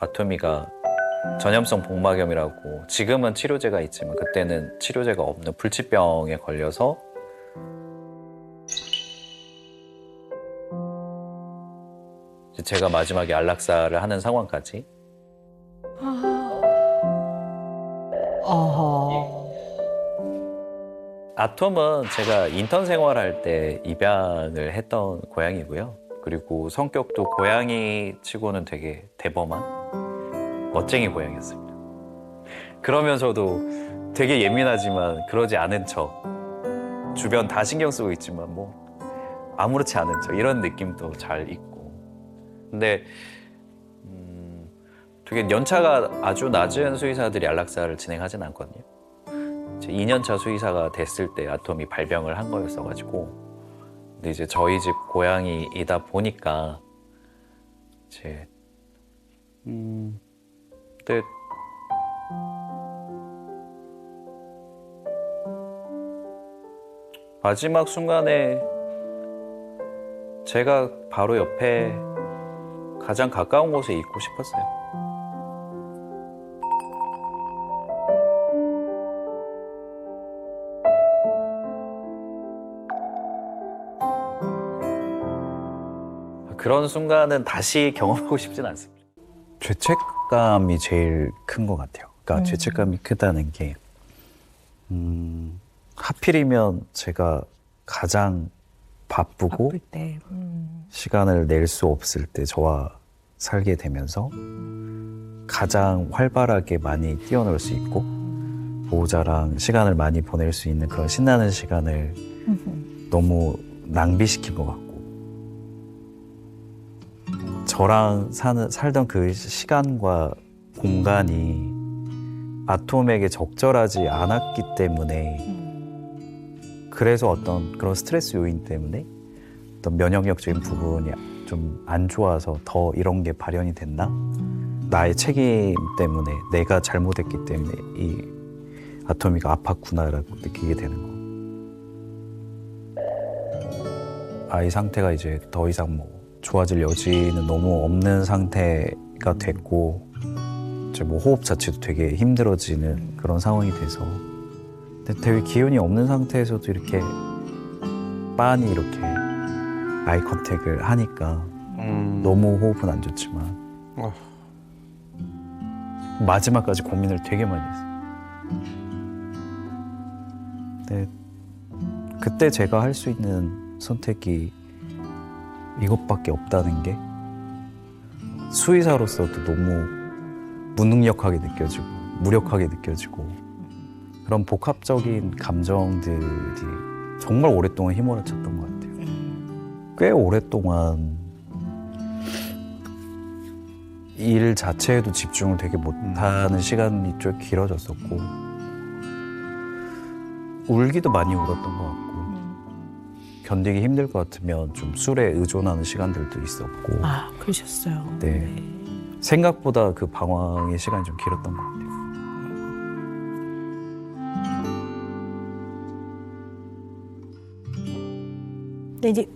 아토미가 전염성 복막염이라고 지금은 치료제가 있지만 그때는 치료제가 없는 불치병에 걸려서 이제 제가 마지막에 안락사를 하는 상황까지. 아톰은 제가 인턴 생활할 때 입양을 했던 고양이고요. 그리고 성격도 고양이 치고는 되게 대범한 멋쟁이 고양이였습니다. 그러면서도 되게 예민하지만 그러지 않은 척, 주변 다 신경 쓰고 있지만 뭐 아무렇지 않은 척, 이런 느낌도 잘 있고. 근데 되게 연차가 아주 낮은 수의사들이 안락사를 진행하진 않거든요. 이제 2년차 수의사가 됐을 때 아톰이 발병을 한 거였어가지고. 근데 이제 저희 집 고양이이다 보니까 이제 근데 마지막 순간에 제가 바로 옆에 가장 가까운 곳에 있고 싶었어요. 그런 순간은 다시 경험하고 싶진 않습니다. 죄책감이 제일 큰 것 같아요. 그러니까 죄책감이 크다는 게 하필이면 제가 가장 바쁘고 바쁠 때. 시간을 낼 수 없을 때 저와 살게 되면서 가장 활발하게 많이 뛰어놀 수 있고 보호자랑 시간을 많이 보낼 수 있는 그런 신나는 시간을 너무 낭비시킨 것 같고 저랑 살던 그 시간과 공간이 아톰에게 적절하지 않았기 때문에 그래서 어떤 그런 스트레스 요인 때문에 어떤 면역력적인 부분이 좀 안 좋아서 더 이런 게 발현이 됐나? 나의 책임 때문에 내가 잘못했기 때문에 이 아토미가 아팠구나라고 느끼게 되는 거. 아이 상태가 이제 더 이상 뭐 좋아질 여지는 너무 없는 상태가 됐고 이제 뭐 호흡 자체도 되게 힘들어지는 그런 상황이 돼서 근데 되게 기운이 없는 상태에서도 이렇게 빤히 이렇게 아이 컨택을 하니까 너무 호흡은 안 좋지만 마지막까지 고민을 되게 많이 했어요. 근데 그때 제가 할 수 있는 선택이 이것밖에 없다는 게 수의사로서도 너무 무능력하게 느껴지고 무력하게 느껴지고 그런 복합적인 감정들이 정말 오랫동안 휘몰아쳤던 것 같아요. 꽤 오랫동안 일 자체에도 집중을 되게 못하는 시간이 좀 길어졌었고 울기도 많이 울었던 것 같고 견디기 힘들 것 같으면 좀 술에 의존하는 시간들도 있었고. 아, 그러셨어요. 네. 생각보다 그 방황의 시간이 좀 길었던 것 같아요. 근데 이제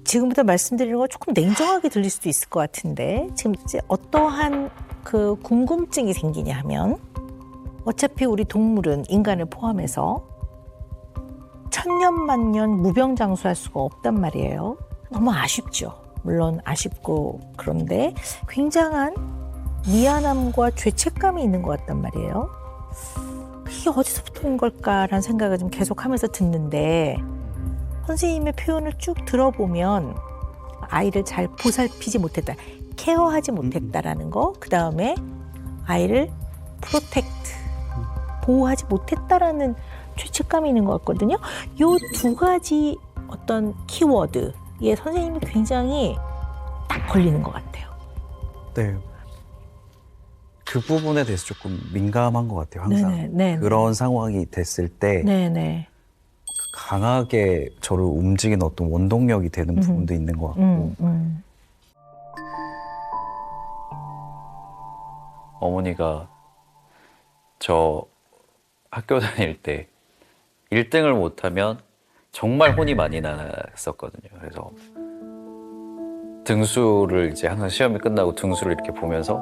지금부터 말씀드리는 건 조금 냉정하게 들릴 수도 있을 것 같은데 지금 이제 어떠한 그 궁금증이 생기냐 하면 어차피 우리 동물은 인간을 포함해서 천년만년 무병장수할 수가 없단 말이에요. 너무 아쉽죠. 물론 아쉽고 그런데 굉장한 미안함과 죄책감이 있는 것 같단 말이에요. 이게 어디서부터 온 걸까라는 생각을 좀 계속하면서 듣는데 선생님의 표현을 쭉 들어보면 아이를 잘 보살피지 못했다, 케어하지 못했다라는 거, 그 다음에 아이를 프로텍트, 보호하지 못했다라는 죄책감이 있는 것 같거든요. 요 두 가지 어떤 키워드에 선생님이 굉장히 딱 걸리는 것 같아요. 네. 그 부분에 대해서 조금 민감한 것 같아요, 항상. 네네. 그런 상황이 됐을 때 네네. 강하게 저를 움직이는 어떤 원동력이 되는 부분도 있는 것 같고 어머니가 저 학교 다닐 때 1등을 못하면 정말 혼이 많이 났었거든요. 그래서 등수를 이제 항상 시험이 끝나고 등수를 이렇게 보면서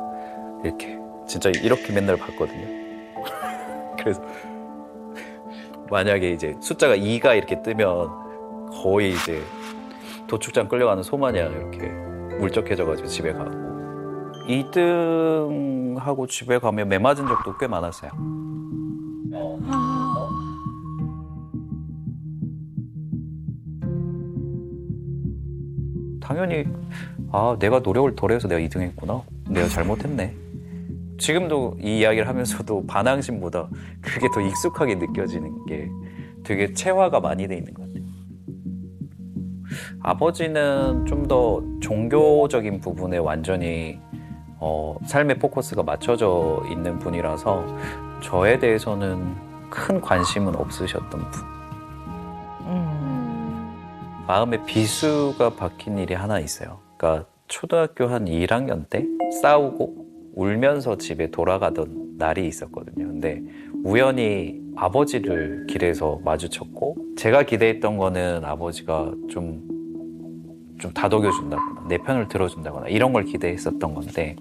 이렇게 진짜 이렇게 맨날 봤거든요. 그래서 만약에 이제 숫자가 2가 이렇게 뜨면 거의 이제 도축장 끌려가는 소마냥 이렇게 울적해져가지고 집에 가고 2등 하고 집에 가면 매 맞은 적도 꽤 많았어요. 당연히 내가 노력을 덜해서 내가 2등했구나. 내가 잘못했네. 지금도 이 이야기를 하면서도 반항심보다 그게 더 익숙하게 느껴지는 게 되게 체화가 많이 돼 있는 것 같아요. 아버지는 좀 더 종교적인 부분에 완전히 삶의 포커스가 맞춰져 있는 분이라서 저에 대해서는 큰 관심은 없으셨던 분. 마음에 비수가 박힌 일이 하나 있어요. 그러니까 초등학교 한 1학년 때 싸우고 울면서 집에 돌아가던 날이 있었거든요. 근데 우연히 아버지를 길에서 마주쳤고 제가 기대했던 거는 아버지가 좀 다독여준다거나 내 편을 들어준다거나 이런 걸 기대했었던 건데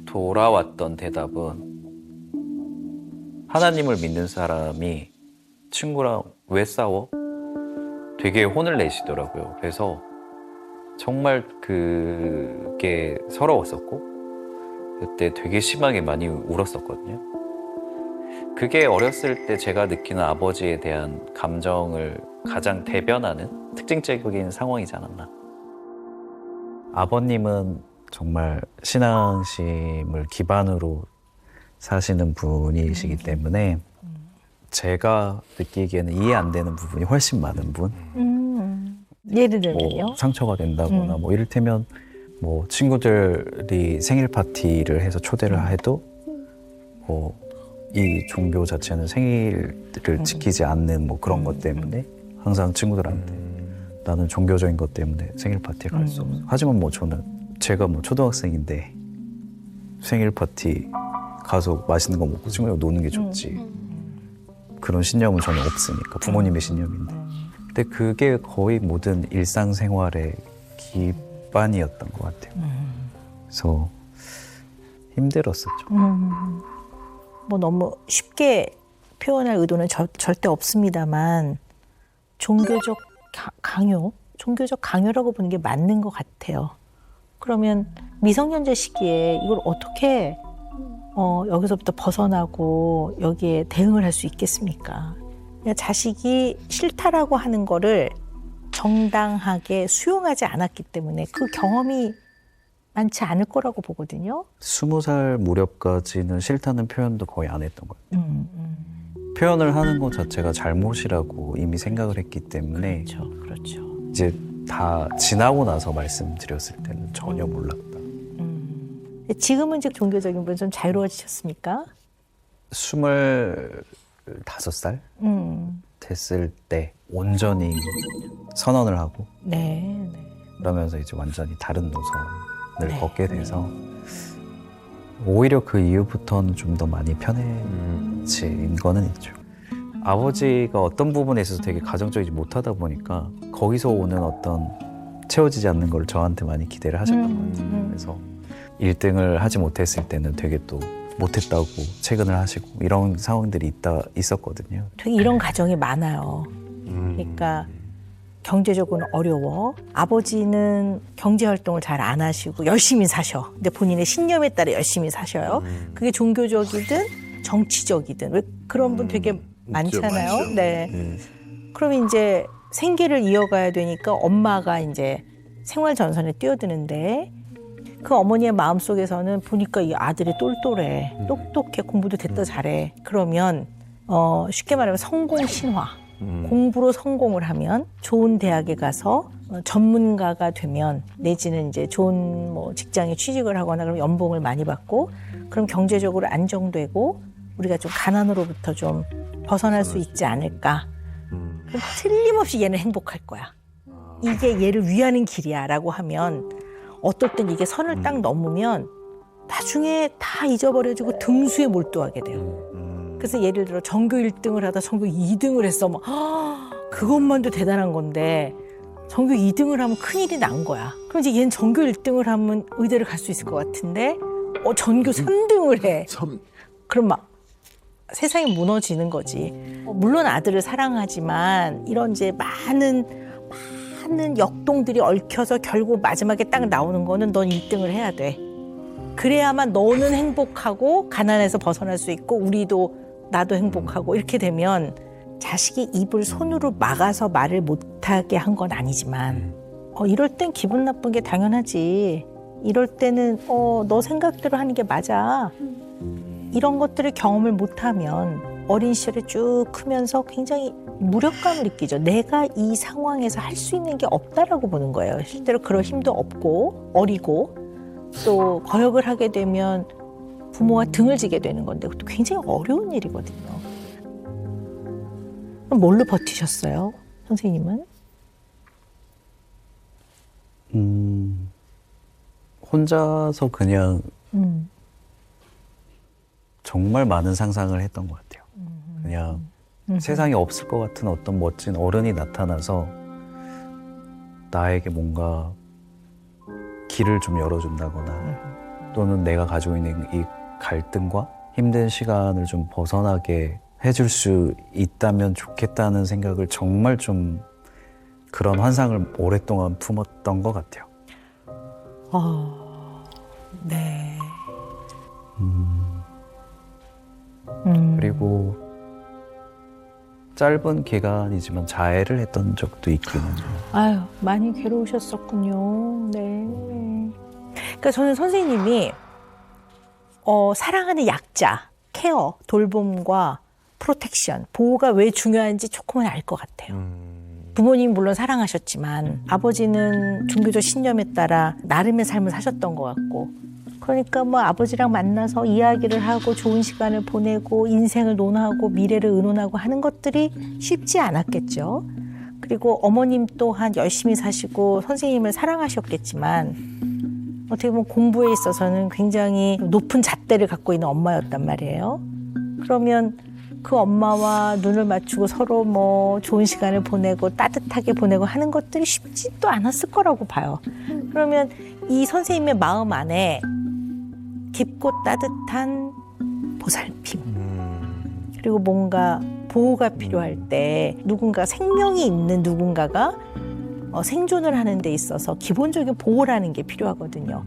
돌아왔던 대답은 하나님을 믿는 사람이 친구랑 왜 싸워? 되게 혼을 내시더라고요. 그래서 정말 그게 서러웠었고 그때 되게 심하게 많이 울었었거든요. 그게 어렸을 때 제가 느끼는 아버지에 대한 감정을 가장 대변하는 특징적인 상황이지 않았나. 아버님은 정말 신앙심을 기반으로 사시는 분이시기 때문에 제가 느끼기에는 이해 안 되는 부분이 훨씬 많은 분. 예를 들면요? 뭐 상처가 된다거나 뭐 이를테면 뭐 친구들이 생일 파티를 해서 초대를 해도 뭐 이 종교 자체는 생일을 지키지 않는 뭐 그런 것 때문에 항상 친구들한테 나는 종교적인 것 때문에 생일 파티에 갈 수 없어. 하지만 뭐 저는 제가 뭐 초등학생인데 생일 파티 가서 맛있는 거 먹고 친구랑 노는 게 좋지. 그런 신념은 저는 없으니까 부모님의 신념인데. 근데 그게 거의 모든 일상생활의 기반이었던 것 같아요. 그래서 힘들었었죠. 뭐 너무 쉽게 표현할 의도는 절대 없습니다만 종교적 강요라고 보는 게 맞는 것 같아요. 그러면 미성년자 시기에 이걸 어떻게 여기서부터 벗어나고 여기에 대응을 할 수 있겠습니까? 그냥 자식이 싫다라고 하는 거를 정당하게 수용하지 않았기 때문에 그 경험이 많지 않을 거라고 보거든요. 20살 무렵까지는 싫다는 표현도 거의 안 했던 것 같아요. 표현을 하는 것 자체가 잘못이라고 이미 생각을 했기 때문에 그렇죠. 이제 다 지나고 나서 말씀드렸을 때는 전혀 몰랐다. 지금은 이제 종교적인 부분 좀 자유로워지셨습니까? 25살 됐을 때 온전히 선언을 하고 그러면서 이제 완전히 다른 노선을 걷게 돼서 오히려 그 이후부터는 좀 더 많이 편해진 거는 있죠. 아버지가 어떤 부분에 있어서 되게 가정적이지 못하다 보니까 거기서 오는 어떤 채워지지 않는 걸 저한테 많이 기대를 하셨던 것 같아요. 그래서 1등을 하지 못했을 때는 되게 또 못했다고 체근을 하시고 이런 상황들이 있었거든요. 되게 이런 가정이 많아요. 그러니까 경제적으로는 어려워. 아버지는 경제활동을 잘 안 하시고 열심히 사셔. 근데 본인의 신념에 따라 열심히 사셔요. 그게 종교적이든 정치적이든 왜 그런 분 되게 많잖아요. 많죠. 네. 그러면 이제 생계를 이어가야 되니까 엄마가 이제 생활 전선에 뛰어드는데 그 어머니의 마음속에서는 보니까 이 아들이 똘똘해, 똑똑해, 공부도 됐다 잘해. 그러면 쉽게 말하면 성공 신화. 공부로 성공을 하면 좋은 대학에 가서 전문가가 되면 내지는 이제 좋은 뭐 직장에 취직을 하거나 그럼 연봉을 많이 받고 그럼 경제적으로 안정되고 우리가 좀 가난으로부터 좀 벗어날 수 있지 않을까. 그럼 틀림없이 얘는 행복할 거야. 이게 얘를 위하는 길이야라고 하면 어떨 땐 이게 선을 딱 넘으면 나중에 다 잊어버려지고 등수에 몰두하게 돼요. 그래서 예를 들어 전교 1등을 하다 전교 2등을 했어. 막 그것만도 대단한 건데 전교 2등을 하면 큰일이 난 거야. 그럼 이제 얘는 전교 1등을 하면 의대를 갈 수 있을 것 같은데 전교 3등을 해. 그럼 막 세상이 무너지는 거지. 물론 아들을 사랑하지만 이런 이제 많은 역동들이 얽혀서 결국 마지막에 딱 나오는 거는 넌 1등을 해야 돼. 그래야만 너는 행복하고 가난에서 벗어날 수 있고 우리도 나도 행복하고 이렇게 되면 자식이 입을 손으로 막아서 말을 못하게 한 건 아니지만 이럴 땐 기분 나쁜 게 당연하지. 이럴 때는 너 생각대로 하는 게 맞아. 이런 것들을 경험을 못하면 어린 시절에 쭉 크면서 굉장히 무력감을 느끼죠. 내가 이 상황에서 할 수 있는 게 없다라고 보는 거예요. 실제로 그럴 힘도 없고 어리고 또 거역을 하게 되면 부모가 등을 지게 되는 건데 그것도 굉장히 어려운 일이거든요. 그럼 뭘로 버티셨어요? 선생님은? 혼자서 그냥 정말 많은 상상을 했던 것 같아요. 그냥 세상에 없을 것 같은 어떤 멋진 어른이 나타나서 나에게 뭔가 길을 좀 열어준다거나 또는 내가 가지고 있는 이 갈등과 힘든 시간을 좀 벗어나게 해줄 수 있다면 좋겠다는 생각을 정말 좀 그런 환상을 오랫동안 품었던 것 같아요. 네. 그리고 짧은 기간이지만 자해를 했던 적도 있기는 해요. 아유, 많이 괴로우셨었군요. 네. 그러니까 저는 선생님이 사랑하는 약자, 케어, 돌봄과 프로텍션, 보호가 왜 중요한지 조금은 알 것 같아요. 부모님 물론 사랑하셨지만 아버지는 종교적 신념에 따라 나름의 삶을 사셨던 것 같고 그러니까 뭐 아버지랑 만나서 이야기를 하고 좋은 시간을 보내고 인생을 논하고 미래를 의논하고 하는 것들이 쉽지 않았겠죠. 그리고 어머님 또한 열심히 사시고 선생님을 사랑하셨겠지만 어떻게 보면 공부에 있어서는 굉장히 높은 잣대를 갖고 있는 엄마였단 말이에요. 그러면 그 엄마와 눈을 맞추고 서로 뭐 좋은 시간을 보내고 따뜻하게 보내고 하는 것들이 쉽지도 않았을 거라고 봐요. 그러면 이 선생님의 마음 안에 깊고 따뜻한 보살핌 그리고 뭔가 보호가 필요할 때 누군가 생명이 있는 누군가가 생존을 하는 데 있어서 기본적인 보호라는 게 필요하거든요.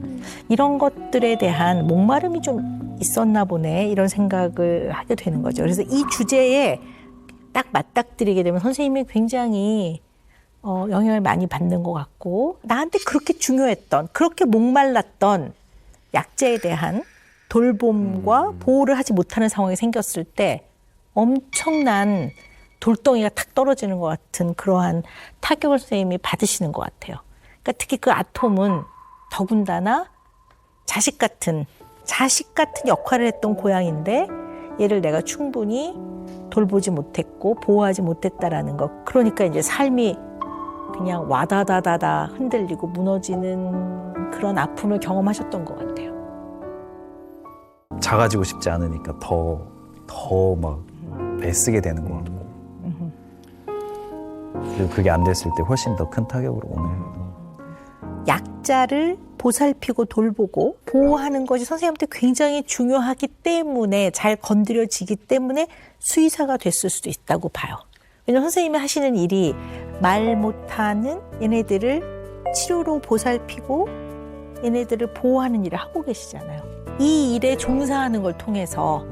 이런 것들에 대한 목마름이 좀 있었나 보네 이런 생각을 하게 되는 거죠. 그래서 이 주제에 딱 맞닥뜨리게 되면 선생님이 굉장히 영향을 많이 받는 것 같고 나한테 그렇게 중요했던 그렇게 목말랐던 약자에 대한 돌봄과 보호를 하지 못하는 상황이 생겼을 때 엄청난 돌덩이가 탁 떨어지는 것 같은 그러한 타격을 선생님이 받으시는 것 같아요. 그러니까 특히 그 아톰은 더군다나 자식 같은 역할을 했던 고양인데 얘를 내가 충분히 돌보지 못했고 보호하지 못했다라는 것. 그러니까 이제 삶이 그냥 와다다다다 흔들리고 무너지는 그런 아픔을 경험하셨던 것 같아요. 작아지고 싶지 않으니까 더 막 애쓰게 되는 것 같고 그리고 그게 안 됐을 때 훨씬 더 큰 타격으로 오는 약자를 보살피고 돌보고 보호하는 것이 선생님한테 굉장히 중요하기 때문에 잘 건드려지기 때문에 수의사가 됐을 수도 있다고 봐요. 왜냐하면 선생님이 하시는 일이 말 못하는 얘네들을 치료로 보살피고 얘네들을 보호하는 일을 하고 계시잖아요. 이 일에 종사하는 걸 통해서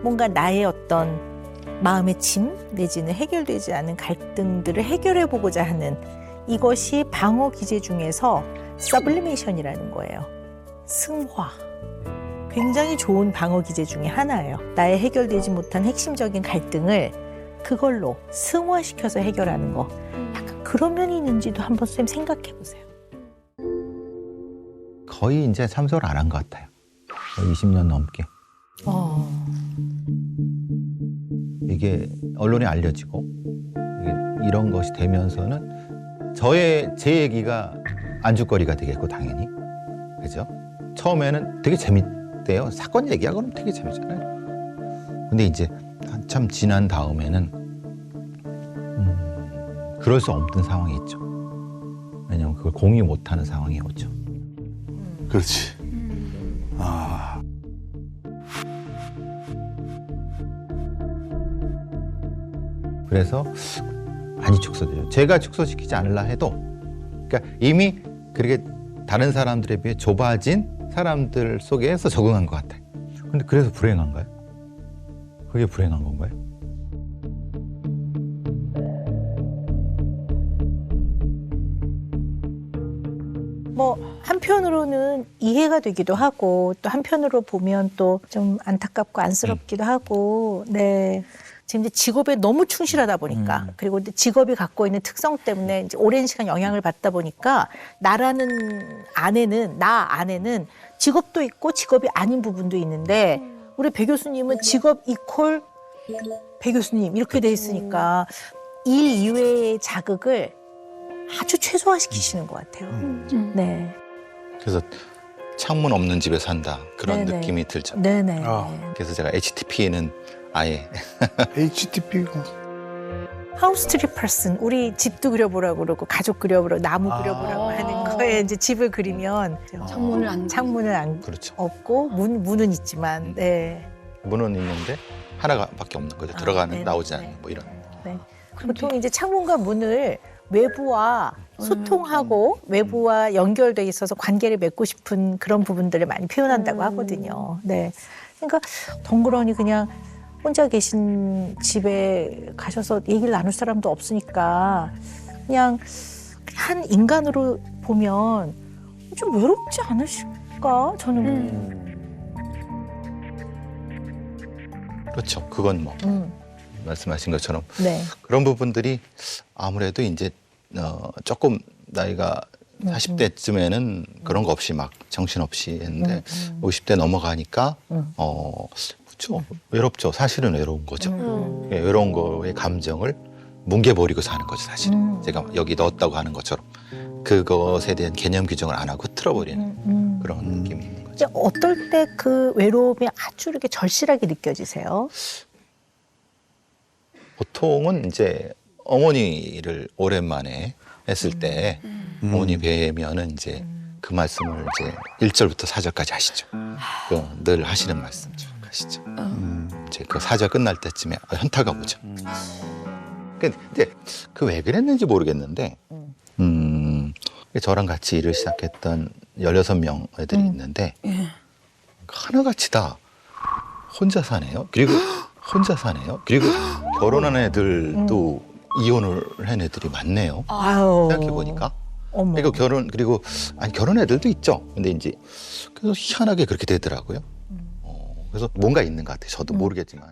뭔가 나의 어떤 마음의 짐 내지는 해결되지 않은 갈등들을 해결해보고자 하는 이것이 방어 기제 중에서 서블리메이션이라는 거예요. 승화. 굉장히 좋은 방어 기제 중에 하나예요. 나의 해결되지 못한 핵심적인 갈등을 그걸로 승화시켜서 해결하는 거. 약간 그런 면이 있는지도 한번 선생님 생각해 보세요. 거의 이제 참석을 안 한 것 같아요. 20년 넘게. 이게 언론에 알려지고 이런 것이 되면서는 제 얘기가 안주거리가 되겠고 당연히 그죠? 처음에는 되게 재밌대요. 사건 얘기하고 그러면 되게 재밌잖아요. 근데 이제 한참 지난 다음에는 그럴 수 없는 상황이 있죠. 왜냐면 그걸 공유 못하는 상황이 오죠. 그렇지. 아. 그래서 많이 축소돼요. 제가 축소시키지 않으려 해도, 그러니까 이미 그렇게 다른 사람들에 비해 좁아진 사람들 속에서 적응한 것 같아요. 근데 그래서 불행한가요? 그게 불행한 건가요? 뭐 한편으로는 이해가 되기도 하고 또 한편으로 보면 또 좀 안타깝고 안쓰럽기도 하고 네. 지금 이제 직업에 너무 충실하다 보니까 그리고 이제 직업이 갖고 있는 특성 때문에 이제 오랜 시간 영향을 받다 보니까 나 안에는 직업도 있고 직업이 아닌 부분도 있는데 우리 배 교수님은 직업 이퀄 배 교수님 이렇게 돼 있으니까 일 이외의 자극을 아주 최소화시키시는 것 같아요. 네. 그래서 창문 없는 집에 산다 그런 네네. 느낌이 들죠. 네네. 아. 그래서 제가 HTP는 아예 HTP가 하우스 트리 퍼슨 우리 집도 그려보라고 그러고 가족 그려보라고 나무 그려보라고 하는 거에 이제 집을 그리면 창문을 안 그렇죠. 없고 문은 있지만 네. 문은 있는데 하나밖에 없는 거죠. 들어가는 네네. 나오지 네. 않는 뭐 이런. 네. 보통 이제 창문과 문을 외부와 소통하고 외부와 연결돼 있어서 관계를 맺고 싶은 그런 부분들을 많이 표현한다고 하거든요. 네. 그러니까 덩그러니 그냥 혼자 계신 집에 가셔서 얘기를 나눌 사람도 없으니까 그냥 한 인간으로 보면 좀 외롭지 않으실까? 저는. 그렇죠. 그건 뭐 말씀하신 것처럼 네. 그런 부분들이 아무래도 이제 조금 나이가 40대쯤에는 그런 거 없이 막 정신없이 했는데 50대 넘어가니까 그렇죠. 외롭죠. 사실은 외로운 거죠. 예, 외로운 거의 감정을 뭉개버리고 사는 거죠. 사실은 제가 여기 넣었다고 하는 것처럼 그것에 대한 개념 규정을 안 하고 틀어버리는 그런 느낌이 있는 거죠. 이제 어떨 때 그 외로움이 아주 이렇게 절실하게 느껴지세요? 보통은 이제 어머니를 오랜만에 했을 때 어머니 뵈면은 이제 그 말씀을 이제 1절부터 4절까지 하시죠. 늘 하시는 말씀 쭉 하시죠. 이제 그 4절 끝날 때쯤에 현타가 오죠. 근데 그 왜 그랬는지 모르겠는데 저랑 같이 일을 시작했던 16명 애들이 있는데 하나같이 다 혼자 사네요. 그리고 혼자 사네요. 그리고 결혼한 애들도 이혼을 한 애들이 많네요. 아유. 생각해 보니까. 어머. 그리고 결혼 애들도 있죠. 근데 이제 그래서 희한하게 그렇게 되더라고요. 그래서 뭔가 있는 것 같아요. 저도 모르겠지만.